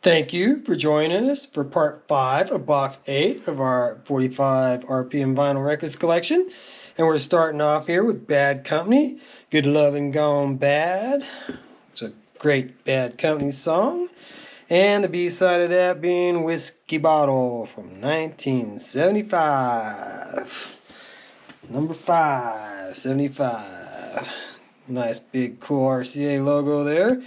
Thank you for joining us for part 5 of box 8 of our 45 RPM vinyl records collection. And we're starting off here with Bad Company, Good Lovin' Gone Bad. It's a great Bad Company song. And the B-side of that being Whiskey Bottle from 1975. Number 5, 75. Nice big cool RCA logo there.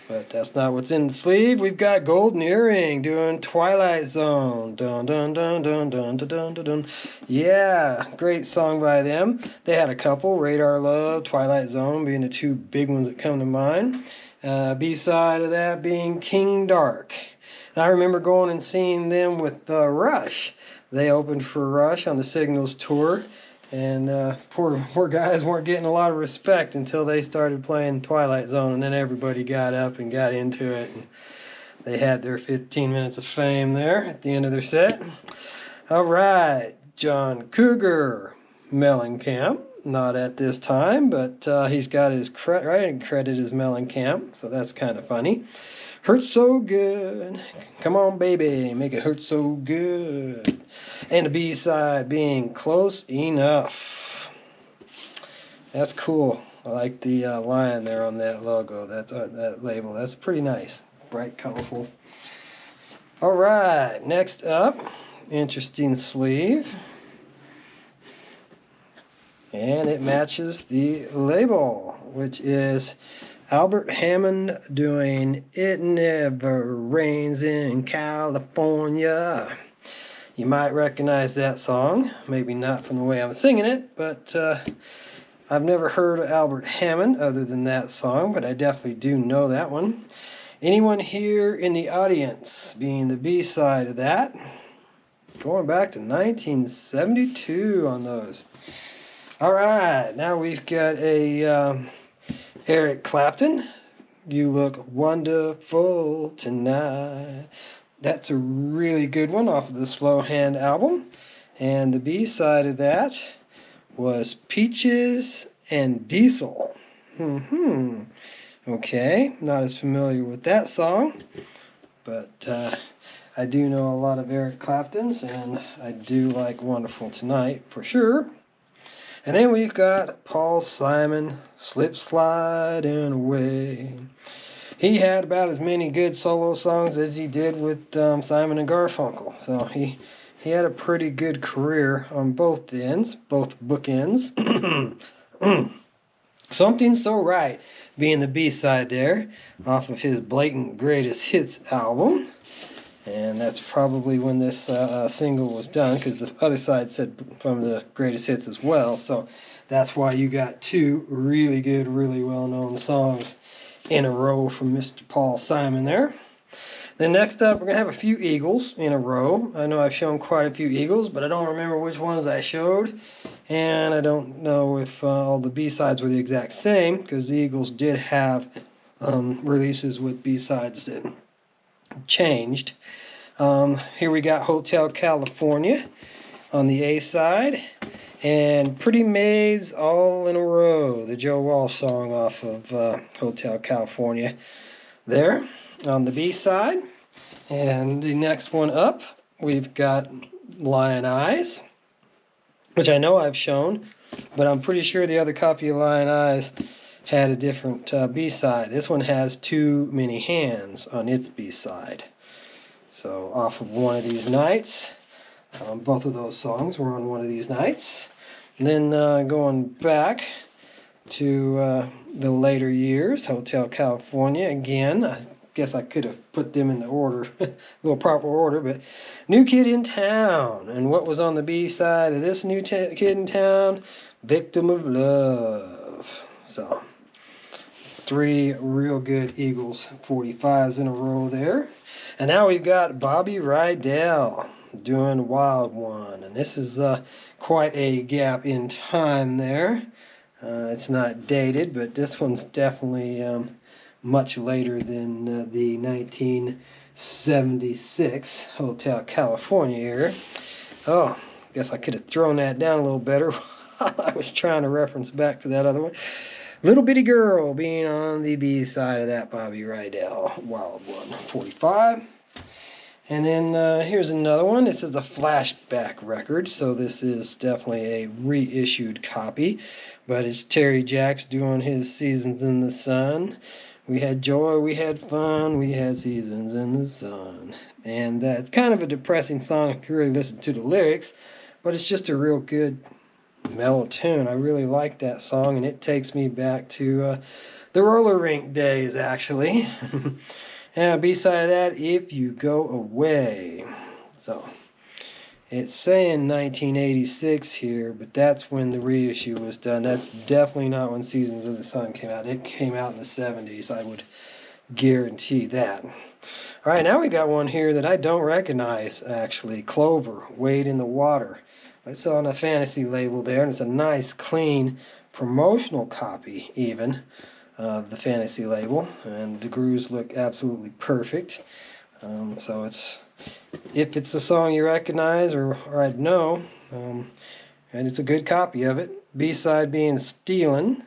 But that's not what's in the sleeve. We've got Golden Earring doing Twilight Zone. Dun dun dun dun dun dun dun dun dun. Yeah, great song by them. They had a couple, Radar Love, Twilight Zone being the two big ones that come to mind. B-side of that being King Dark. And I remember going and seeing them with Rush. They opened for Rush on the Signals tour. And poor guys weren't getting a lot of respect until they started playing Twilight Zone, and then everybody got up and got into it, and they had their 15 minutes of fame there at the end of their set. All right, John Cougar Mellencamp, not at this time, but he's got his writing credit as Mellencamp, so that's kind of funny. Hurt So Good. Come on, baby, make it hurt so good. And the B-side being Close Enough. That's cool. I like the line there on that logo, that label. That's pretty nice. Bright, colorful. All right, next up, interesting sleeve. And it matches the label, which is Albert Hammond doing It Never Rains in California. You might recognize that song, maybe not from the way I'm singing it, but I've never heard of Albert Hammond other than that song, but I definitely do know that one. Anyone here in the audience being the B-side of that? Going back to 1972 on those. All right, now we've got a Eric Clapton, You Look Wonderful Tonight. That's a really good one off of the Slow Hand album. And the B-side of that was Peaches and Diesel. Okay, not as familiar with that song, but I do know a lot of Eric Clapton's, and I do like Wonderful Tonight for sure. And then we've got Paul Simon, Slip Sliding Away. He had about as many good solo songs as he did with Simon and Garfunkel. So he had a pretty good career on both ends, both bookends. Something So Right being the B-side there off of his Blatant Greatest Hits album. And that's probably when this single was done, because the other side said from the greatest hits as well. So that's why you got two really good, really well-known songs in a row from Mr. Paul Simon there. Then next up, we're going to have a few Eagles in a row. I know I've shown quite a few Eagles, but I don't remember which ones I showed. And I don't know if all the B-sides were the exact same, because the Eagles did have releases with B-sides that changed. Here we got Hotel California on the A side, and Pretty Maids All in a Row, the Joe Walsh song off of Hotel California there on the B side. And the next one up, we've got Lion Eyes, which I know I've shown, but I'm pretty sure the other copy of Lion Eyes had a different B side. This one has Too Many Hands on its B side. So off of One of These Nights, both of those songs were on One of These Nights. And then going back to the later years, Hotel California, again, I guess I could have put them in the order, a little proper order, but New Kid in Town. And what was on the B side of this New Kid in Town? Victim of Love. So, three real good Eagles 45s in a row there. And now we've got Bobby Rydell doing Wild One. And this is quite a gap in time there. It's not dated, but this one's definitely much later than the 1976 Hotel California era. Oh, I guess I could have thrown that down a little better while I was trying to reference back to that other one. Little Bitty Girl being on the B side of that Bobby Rydell Wild One 45. And then here's another one. This is a flashback record, so this is definitely a reissued copy. But it's Terry Jacks doing his Seasons in the Sun. We had joy, we had fun, we had seasons in the sun. And it's kind of a depressing song if you really listen to the lyrics, but it's just a real good mellow tune. I really like that song, and it takes me back to the roller rink days, actually. And beside that, If You Go Away. So it's saying 1986 here, but that's when the reissue was done. That's definitely not when Seasons of the Sun came out. It came out in the 70s, I would guarantee that. All right, now we got one here that I don't recognize, actually. Clover, Wade in the Water. It's on a Fantasy label there, and it's a nice, clean, promotional copy, even, of the Fantasy label. And the grooves look absolutely perfect. So it's... if it's a song you recognize or I'd know, and it's a good copy of it. B-side being Stealin'.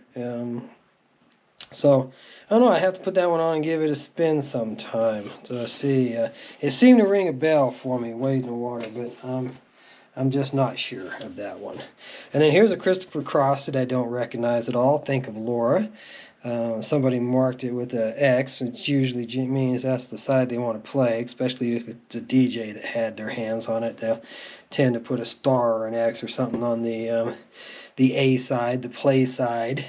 So, I don't know, I have to put that one on and give it a spin sometime. So, see, it seemed to ring a bell for me, Wade in the Water, but I'm just not sure of that one. And then here's a Christopher Cross that I don't recognize at all. Think of Laura. Somebody marked it with an X, which usually means that's the side they want to play, especially if it's a DJ that had their hands on it. They'll tend to put a star or an X or something on the A side, the play side.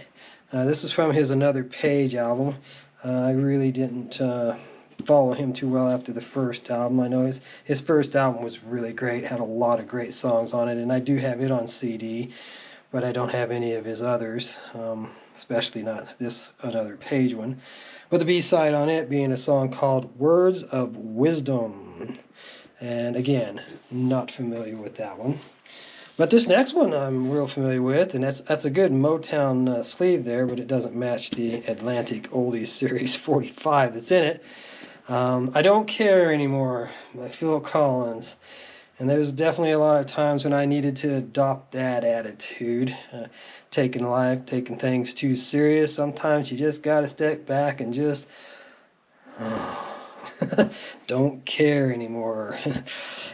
This is from his Another Page album. I really didn't follow him too well after the first album. I know his first album was really great, had a lot of great songs on it, and I do have it on CD, but I don't have any of his others. Especially not this Another Page one. But the B-side on it being a song called Words of Wisdom. And again, not familiar with that one. But this next one I'm real familiar with, and that's a good Motown sleeve there, but it doesn't match the Atlantic Oldies Series 45 that's in it. I Don't Care Anymore by Phil Collins. And there's definitely a lot of times when I needed to adopt that attitude. Taking life, taking things too serious. Sometimes you just got to step back and just don't care anymore.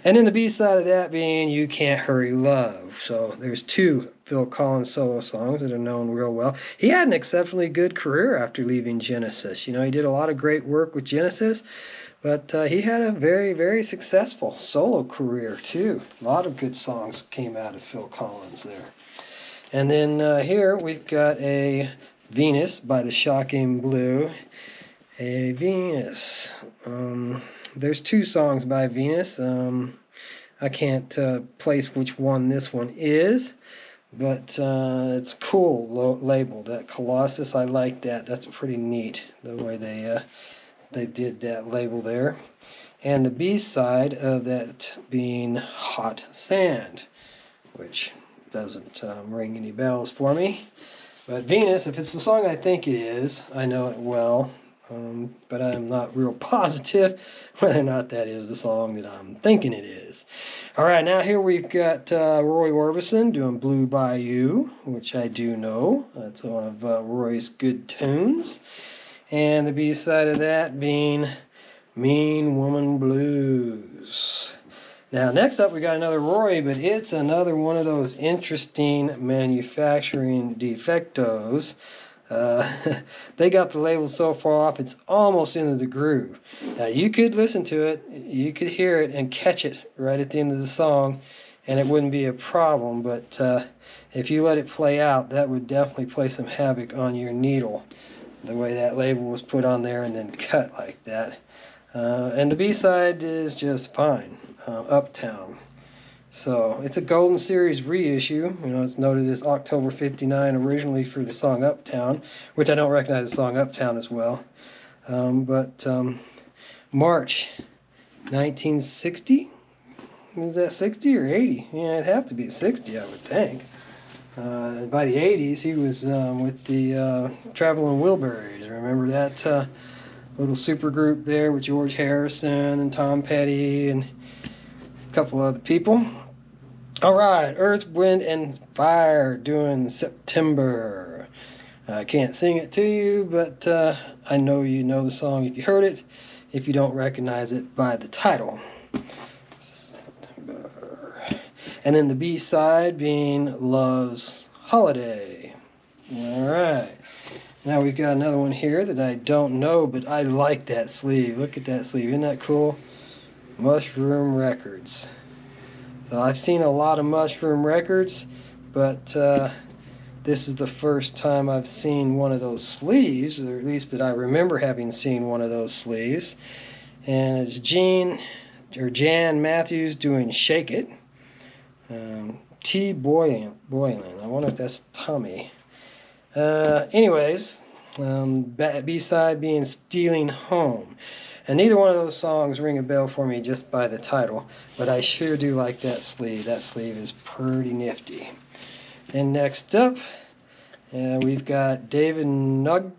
And then the B-side of that being You Can't Hurry Love. So there's two Phil Collins solo songs that are known real well. He had an exceptionally good career after leaving Genesis. You know, he did a lot of great work with Genesis. But he had a very, very successful solo career, too. A lot of good songs came out of Phil Collins there. And then here we've got a Venus by the Shocking Blue. A Venus. There's two songs by Venus. I can't place which one this one is. But it's cool label. That Colossus, I like that. That's pretty neat, the way they did that label there. And the B-side of that being Hot Sand, which doesn't ring any bells for me. But Venus, if it's the song I think it is, I know it well, but I'm not real positive whether or not that is the song that I'm thinking it is. All right, now here we've got Roy Orbison doing Blue Bayou, which I do know. That's one of Roy's good tunes. And the B-side of that being Mean Woman Blues. Now, next up we got another Roy, but it's another one of those interesting manufacturing defectos. They got the label so far off, it's almost into the groove. Now, you could listen to it, you could hear it and catch it right at the end of the song, and it wouldn't be a problem, but if you let it play out, that would definitely play some havoc on your needle. The way that label was put on there and then cut like that. And the B-side is just fine, Uptown. So it's a Golden Series reissue. You know, it's noted as October 59 originally for the song Uptown, which I don't recognize the song Uptown as well. But March 1960? Is that 60 or 80? Yeah, it'd have to be 60, I would think. By the 80s, he was with the Traveling Wilburys. Remember that little super group there with George Harrison and Tom Petty and a couple other people? All right, Earth, Wind, and Fire doing September. I can't sing it to you, but I know you know the song if you heard it, if you don't recognize it by the title. September. And then the B-side being Love's Holiday. All right. Now we've got another one here that I don't know, but I like that sleeve. Look at that sleeve. Isn't that cool? Mushroom Records. So I've seen a lot of Mushroom Records, but this is the first time I've seen one of those sleeves, or at least that I remember having seen one of those sleeves. And it's Jan Matthews doing Shake It. T. Boylan. I wonder if that's Tommy. Anyways, B-side being Stealing Home. And neither one of those songs ring a bell for me just by the title, but I sure do like that sleeve. That sleeve is pretty nifty. And next up, we've got David Noggin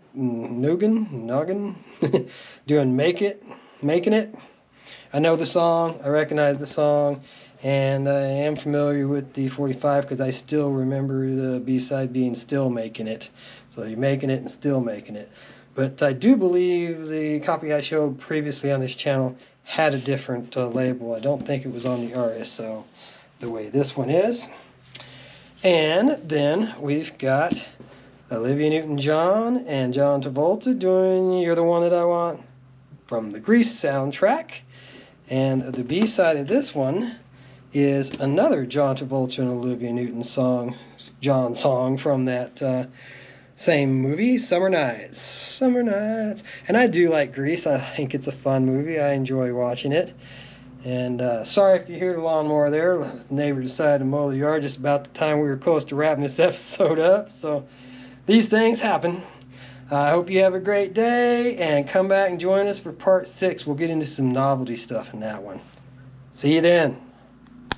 doing Making It. I know the song, I recognize the song, and I am familiar with the 45 because I still remember the B-side being Still Making It. So you're making it and still making it. But I do believe the copy I showed previously on this channel had a different label. I don't think it was on the RSO the way this one is. And then we've got Olivia Newton-John and John Travolta doing You're the One That I Want from the Grease soundtrack. And the B-side of this one is another John Travolta and Olivia Newton song from that same movie, Summer Nights. And I do like Grease. I think it's a fun movie. I enjoy watching it. And sorry if you hear the lawnmower there. The neighbor decided to mow the yard just about the time we were close to wrapping this episode up. So these things happen. I hope you have a great day, and come back and join us for part 6. We'll get into some novelty stuff in that one. See you then.